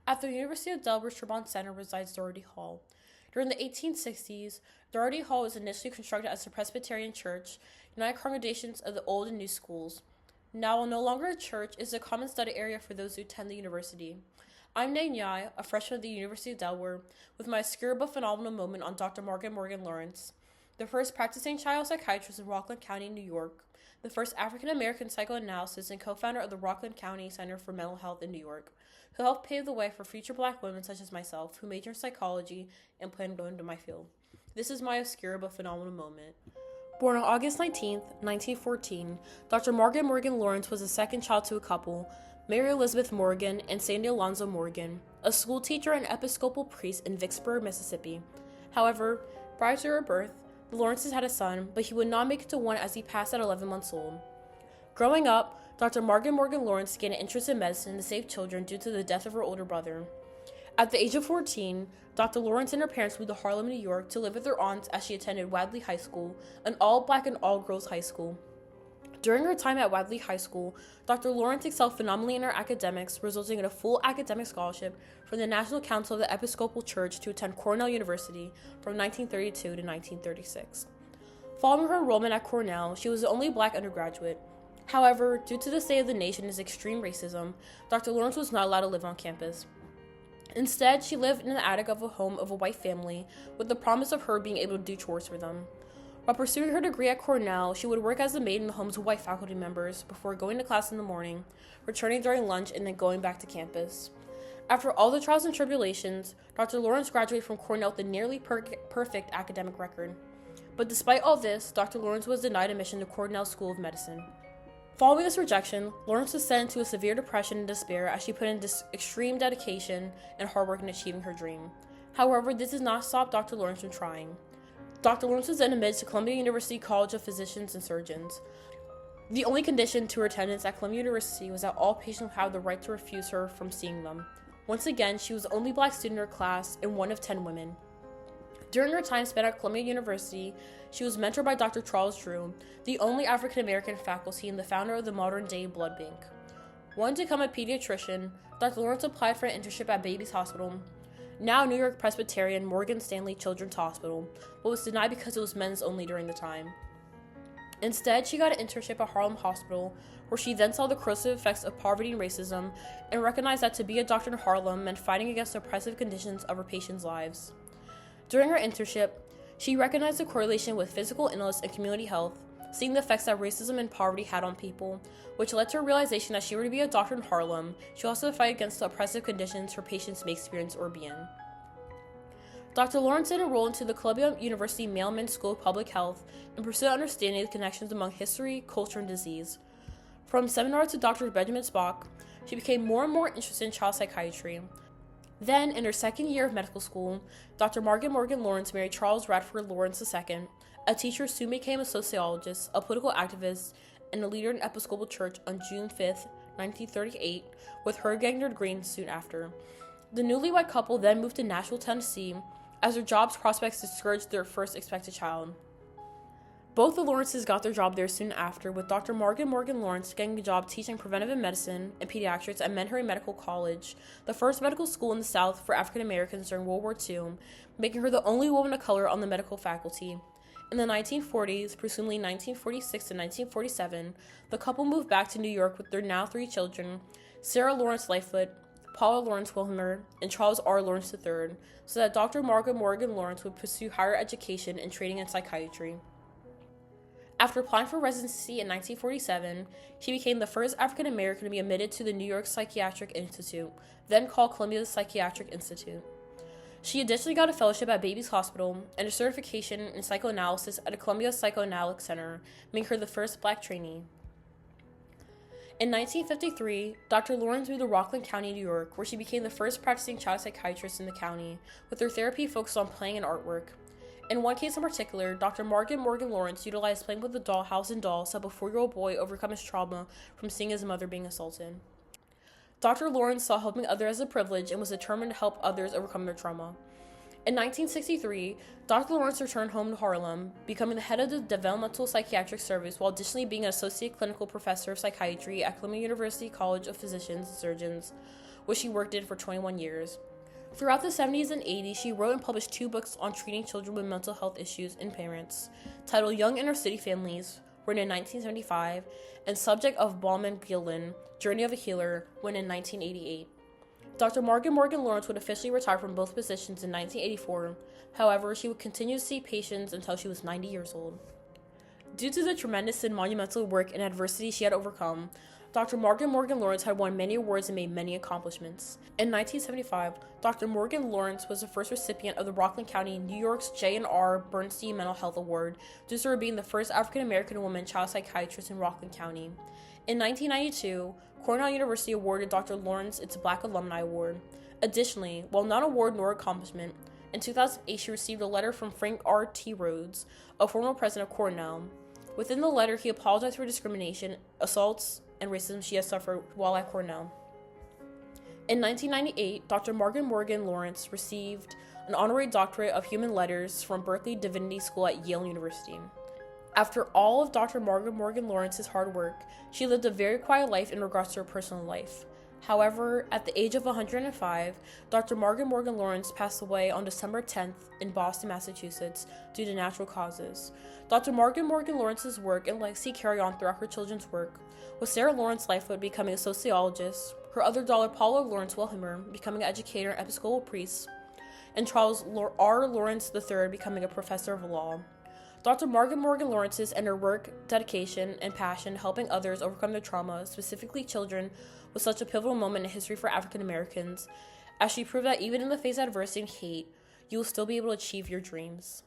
At the University of Delaware's Tremont Center resides Doherty Hall. During the 1860s, Doherty Hall was initially constructed as a Presbyterian church, united congregations of the old and new schools. Now, while no longer a church, it is a common study area for those who attend the university. I'm Ndiaye, a freshman at the University of Delaware, with my obscure but phenomenal moment on Dr. Margaret Morgan Lawrence, the first practicing child psychiatrist in Rockland County, New York, the first African-American psychoanalyst and co-founder of the Rockland County Center for Mental Health in New York, who helped pave the way for future black women such as myself who major in psychology and plan to go into my field. This is my obscure but phenomenal moment. Born on August 19, 1914, Dr. Margaret Morgan Lawrence was the second child to a couple, Mary Elizabeth Morgan and Sandy Alonzo Morgan, a school teacher and Episcopal priest in Vicksburg, Mississippi. However, prior to her birth, the Lawrences had a son, but he would not make it to one as he passed at 11 months old. Growing up, Dr. Margaret Morgan Lawrence gained an interest in medicine to save children due to the death of her older brother. At the age of 14, Dr. Lawrence and her parents moved to Harlem, New York to live with their aunts as she attended Wadley High School, an all-black and all-girls high school. During her time at Wadley High School, Dr. Lawrence excelled phenomenally in her academics, resulting in a full academic scholarship from the National Council of the Episcopal Church to attend Cornell University from 1932 to 1936. Following her enrollment at Cornell, she was the only black undergraduate. However, due to the state of the nation and its extreme racism, Dr. Lawrence was not allowed to live on campus. Instead, she lived in the attic of a home of a white family with the promise of her being able to do chores for them. While pursuing her degree at Cornell, she would work as a maid in the homes of white faculty members before going to class in the morning, returning during lunch, and then going back to campus. After all the trials and tribulations, Dr. Lawrence graduated from Cornell with a nearly perfect academic record. But despite all this, Dr. Lawrence was denied admission to Cornell School of Medicine. Following this rejection, Lawrence was sent into a severe depression and despair as she put in extreme dedication and hard work in achieving her dream. However, this did not stop Dr. Lawrence from trying. Dr. Lawrence was then admitted to Columbia University College of Physicians and Surgeons. The only condition to her attendance at Columbia University was that all patients would have the right to refuse her from seeing them. Once again, she was the only black student in her class and one of 10 women. During her time spent at Columbia University, she was mentored by Dr. Charles Drew, the only African-American faculty and the founder of the modern-day blood bank. Wanting to become a pediatrician, Dr. Lawrence applied for an internship at Baby's Hospital, now New York Presbyterian Morgan Stanley Children's Hospital, but was denied because it was men's only during the time. Instead, she got an internship at Harlem Hospital, where she then saw the corrosive effects of poverty and racism, and recognized that to be a doctor in Harlem meant fighting against the oppressive conditions of her patients' lives. During her internship, she recognized the correlation with physical illness and community health, seeing the effects that racism and poverty had on people, which led to a realization that she were to be a doctor in Harlem, she also had to fight against the oppressive conditions her patients may experience or be in. Dr. Lawrence then enrolled into the Columbia University Mailman School of Public Health and pursued understanding the connections among history, culture, and disease. From seminar to Dr. Benjamin Spock, she became more and more interested in child psychiatry. Then, in her second year of medical school, Dr. Margaret Morgan Lawrence married Charles Radford Lawrence II, a teacher who soon became a sociologist, a political activist, and a leader in the Episcopal Church on June 5, 1938, with her getting her degree soon after. The newlywed couple then moved to Nashville, Tennessee, as their jobs prospects discouraged their first expected child. Both the Lawrences got their job there soon after, with Dr. Margaret Morgan Lawrence getting a job teaching preventive medicine and pediatrics at Mentoring Medical College, the first medical school in the South for African Americans during World War II, making her the only woman of color on the medical faculty. In the 1940s, presumably 1946 to 1947, the couple moved back to New York with their now 3 children, Sarah Lawrence Lightfoot, Paula Lawrence Wilmer, and Charles R. Lawrence III, so that Dr. Margaret Morgan Lawrence would pursue higher education and training in psychiatry. After applying for residency in 1947, she became the first African American to be admitted to the New York Psychiatric Institute, then called Columbia Psychiatric Institute. She additionally got a fellowship at Baby's Hospital and a certification in psychoanalysis at the Columbia Psychoanalytic Center, making her the first black trainee. In 1953, Dr. Lawrence moved to Rockland County, New York, where she became the first practicing child psychiatrist in the county, with her therapy focused on playing and artwork. In one case in particular, Dr. Margaret Morgan Lawrence utilized playing with a dollhouse and dolls to help a 4-year-old boy overcome his trauma from seeing his mother being assaulted. Dr. Lawrence saw helping others as a privilege and was determined to help others overcome their trauma. In 1963, Dr. Lawrence returned home to Harlem, becoming the head of the Developmental Psychiatric Service while additionally being an associate clinical professor of psychiatry at Columbia University College of Physicians and Surgeons, which she worked in for 21 years. Throughout the 70s and 80s, she wrote and published 2 books on treating children with mental health issues and parents, titled Young Inner City Families, written in 1975, and Subject of Balm and Gillen, Journey of a Healer, written in 1988. Dr. Margaret Morgan Lawrence would officially retire from both positions in 1984. However, she would continue to see patients until she was 90 years old. Due to the tremendous and monumental work and adversity she had overcome, Dr. Margaret Morgan Lawrence had won many awards and made many accomplishments. In 1975, Dr. Morgan Lawrence was the first recipient of the Rockland County, New York's J&R Bernstein Mental Health Award, due to her being the first African-American woman child psychiatrist in Rockland County. In 1992, Cornell University awarded Dr. Lawrence its Black Alumni Award. Additionally, while not an award nor accomplishment, in 2008 she received a letter from Frank R. T. Rhodes, a former president of Cornell. Within the letter, he apologized for discrimination, assaults, and racism she has suffered while at Cornell. In 1998, Dr. Margaret Morgan Lawrence received an honorary doctorate of human letters from Berkeley Divinity School at Yale University. After all of Dr. Margaret Morgan Lawrence's hard work, she lived a very quiet life in regards to her personal life. However, at the age of 105, Dr. Margaret Morgan Lawrence passed away on December 10th in Boston, Massachusetts, due to natural causes. Dr. Margaret Morgan Lawrence's work and legacy carry on throughout her children's work, with Sarah Lawrence Lightfoot becoming a sociologist, her other daughter Paula Lawrence Wilhelmer becoming an educator and Episcopal priest, and Charles R. Lawrence III becoming a professor of law. Dr. Margaret Morgan Lawrence's and her work, dedication, and passion helping others overcome their trauma, specifically children, was such a pivotal moment in history for African Americans, as she proved that even in the face of adversity and hate, you will still be able to achieve your dreams.